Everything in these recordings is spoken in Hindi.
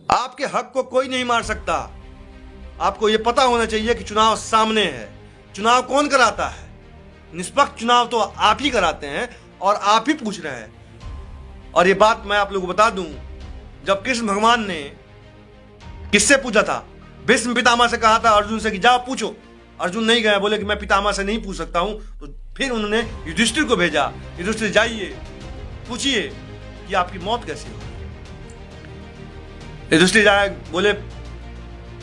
आपके हक को कोई नहीं मार सकता। आपको यह पता होना चाहिए कि चुनाव सामने है। चुनाव कौन कराता है? निष्पक्ष चुनाव तो आप ही कराते हैं और आप ही पूछ रहे हैं। और ये बात मैं आप लोगों को बता दूं, जब कृष्ण भगवान ने किससे पूछा था? भीष्म पितामह से कहा था अर्जुन से कि जाओ पूछो। अर्जुन नहीं गया, बोले कि मैं पितामह से नहीं पूछ सकता हूं। तो फिर उन्होंने युधिष्ठिर को भेजा, युधिष्ठिर जाइए पूछिए कि आपकी मौत कैसी हो। युधिष्ठिर जाए, बोले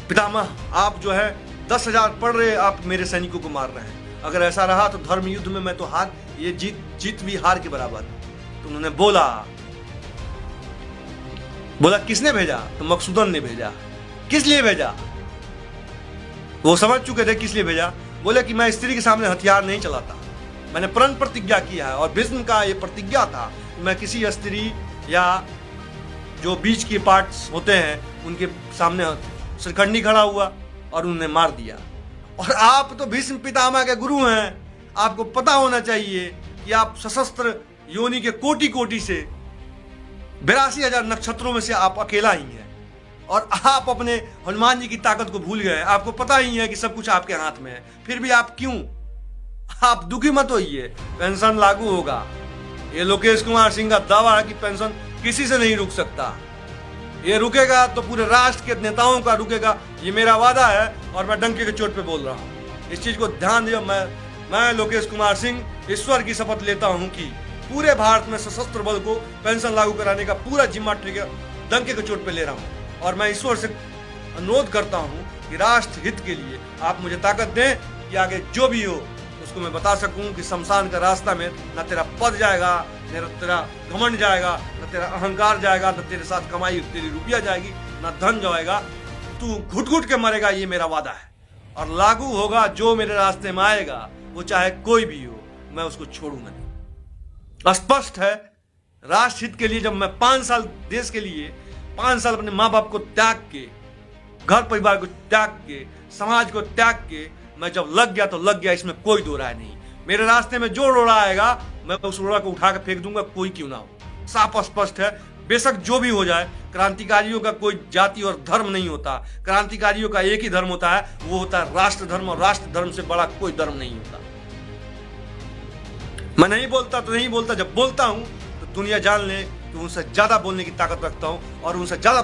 पितामह आप जो है 10,000 पढ़ रहे, आप मेरे सैनिकों को मार रहे हैं। अगर ऐसा रहा तो धर्म युद्ध में मैं तो हार, ये जीत भी हार के बराबर। तो उन्होंने बोला किसने भेजा? तो मकसूदन ने भेजा। किस लिए भेजा? वो समझ चुके थे किस लिए भेजा। बोले कि मैं स्त्री के सामने हथियार नहीं चलाता, मैंने प्रण प्रतिज्ञा किया है। और भीष्म का ये प्रतिज्ञा था कि मैं किसी स्त्री या जो बीच के पार्ट्स होते हैं उनके सामने शिखंडी खड़ा हुआ और उन्हें मार दिया। और आप तो भीष्म पितामह के गुरु हैं, आपको पता होना चाहिए कि आप सशस्त्र योनि के कोटि कोटि से 82,000 नक्षत्रों में से आप अकेला ही हैं। और आप अपने हनुमान जी की ताकत को भूल गए। आपको पता ही है कि सब कुछ आपके हाथ में है, फिर भी आप क्यों? आप दुखी मत होइए, पेंशन लागू होगा। ये लोकेश कुमार सिंह का दावा है कि पेंशन किसी से नहीं रुक सकता। ये रुकेगा तो पूरे राष्ट्र के नेताओं का रुकेगा, ये मेरा वादा है और मैं डंके के चोट पे बोल रहा हूँ। इस चीज को ध्यान दियो। मैं लोकेश कुमार सिंह ईश्वर की शपथ लेता हूँ कि पूरे भारत में सशस्त्र बल को पेंशन लागू कराने का पूरा जिम्मा डंके के चोट पे ले रहा हूँ। और मैं ईश्वर से अनुरोध करता हूँ कि राष्ट्र हित के लिए आप मुझे ताकत दें कि आगे जो भी हो उसको मैं बता सकूं कि शमशान का रास्ता में न तेरा पद जाएगा, न तेरा घमंड जाएगा, न तेरा अहंकार जाएगा, न तेरे साथ कमाई तेरी रुपया जाएगी, न धन जाएगा। तू घुट घुट के मरेगा, ये मेरा वादा है। और लागू होगा, जो मेरे रास्ते में आएगा वो चाहे कोई भी हो, मैं उसको छोड़ूंगा नहीं। स्पष्ट है। राष्ट्र हित के लिए जब मैं 5 साल देश के लिए 5 साल अपने माँ बाप को त्याग के, घर परिवार को त्याग के, समाज को त्याग के मैं जब लग गया तो लग गया, इसमें कोई दो राय नहीं। मेरे रास्ते में जो रोड़ा आएगा मैं उस रोड़ा को उठा के फेंक दूंगा, कोई क्यों ना हो। साफ स्पष्ट है। बेशक जो भी हो जाए, क्रांतिकारियों का कोई जाति और धर्म नहीं होता। क्रांतिकारियों का एक ही धर्म होता है, वो होता है राष्ट्र धर्म। और राष्ट्र धर्म से बड़ा कोई धर्म नहीं होता। मैं नहीं बोलता तो नहीं बोलता, जब बोलता हूं तो दुनिया जान ले कि उनसे ज्यादा बोलने की ताकत रखता हूं और उनसे ज्यादा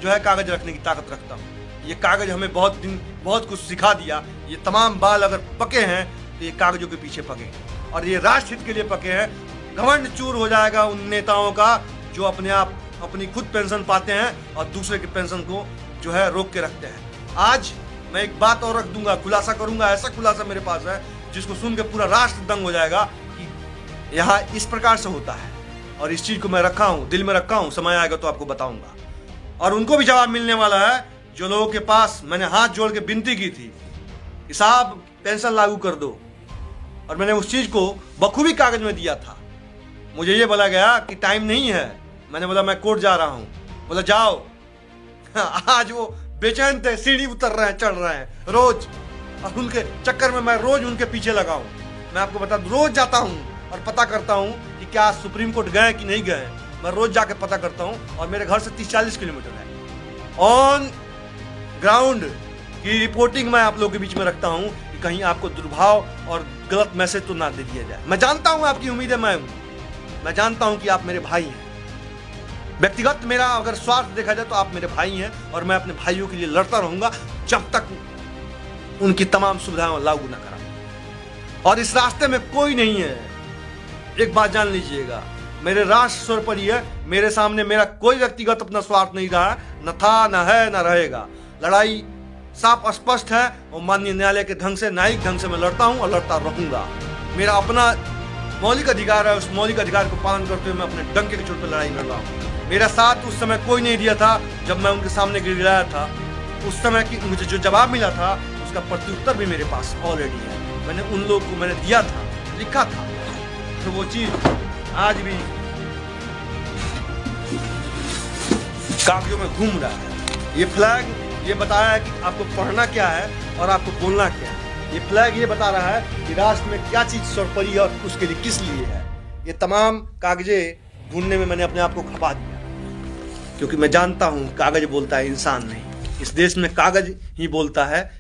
जो है कागज रखने की ताकत रखता हूं। ये कागज हमें बहुत कुछ सिखा दिया। ये तमाम बाल अगर पके हैं तो ये कागजों के पीछे पके, और ये राष्ट्र हित के लिए पके हैं। घमंड चूर हो जाएगा उन नेताओं का जो अपने आप अपनी खुद पेंशन पाते हैं और दूसरे के पेंशन को जो है रोक के रखते हैं। आज मैं एक बात और रख दूंगा, खुलासा करूंगा। ऐसा खुलासा मेरे पास है जिसको सुन के पूरा राष्ट्र दंग हो जाएगा कि यहाँ इस प्रकार से होता है। और इस चीज को मैं रखा हूं, दिल में रखा हूं, समय आएगा तो आपको बताऊंगा। और उनको भी जवाब मिलने वाला है जो लोगों के पास मैंने हाथ जोड़ के विनती की थी कि साहब पेंशन लागू कर दो, और मैंने उस चीज को बखूबी कागज में दिया था। मुझे ये बोला गया कि टाइम नहीं है। मैंने बोला मैं कोर्ट जा रहा हूं। बोला जाओ। आज वो बेचैन थे, सीढ़ी उतर रहे हैं, चढ़ रहे हैं रोज, और उनके चक्कर में मैं रोज उनके पीछे लगा हूं। मैं आपको बता दूं, रोज जाता हूं और पता करता हूं कि क्या सुप्रीम कोर्ट गए कि नहीं गए। मैं रोज जाके पता करता हूं, और मेरे घर से 30-40 किलोमीटर है। ऑन ग्राउंड की रिपोर्टिंग मैं आप लोगों के बीच में रखता हूं कि कहीं आपको दुर्भाव और गलत मैसेज तो ना दे दिया जाए। मैं जानता हूं आपकी उम्मीदें मैं जानता हूं कि आप मेरे भाई हैं। व्यक्तिगत मेरा अगर स्वार्थ देखा जाए तो आप मेरे भाई हैं, और मैं अपने भाइयों के लिए लड़ता रहूंगा जब तक उनकी तमाम सुविधाएं लागू ना करा। और इस रास्ते में कोई नहीं है। एक बात जान लीजिएगा, मेरे राष्ट्र सर्वोपरि है। मेरे सामने मेरा कोई व्यक्तिगत अपना स्वार्थ नहीं रहा, न था, न है, न रहेगा। लड़ाई साफ स्पष्ट है और माननीय न्यायालय के ढंग से, न्यायिक ढंग से मैं लड़ता हूं और लड़ता रहूंगा। मेरा अपना मौलिक अधिकार है, उस मौलिक अधिकार को पालन करते हुए मैं अपने डंके के चोट पर लड़ाई लड़ रहा हूं। मेरा साथ उस समय कोई नहीं दिया था जब मैं उनके सामने गिड़गिड़ाया था। उस समय की मुझे जो जवाब मिला था उसका प्रत्युत्तर भी मेरे पास ऑलरेडी है। मैंने उन लोगों को मैंने दिया था, लिखा था, तो वो चीज आज भी कागजों में घूम रहा है। ये फ्लैग ये बताया है कि आपको पढ़ना क्या है और आपको बोलना क्या है। ये फ्लैग ये बता रहा है कि राष्ट्र में क्या चीज सर्वोपरि है और उसके लिए किस लिए है। ये तमाम कागजे ढूंढने में मैंने अपने आप को खपा दिया। क्योंकि मैं जानता हूँ कागज बोलता है, इंसान नहीं। इस देश में कागज ही बोलता है।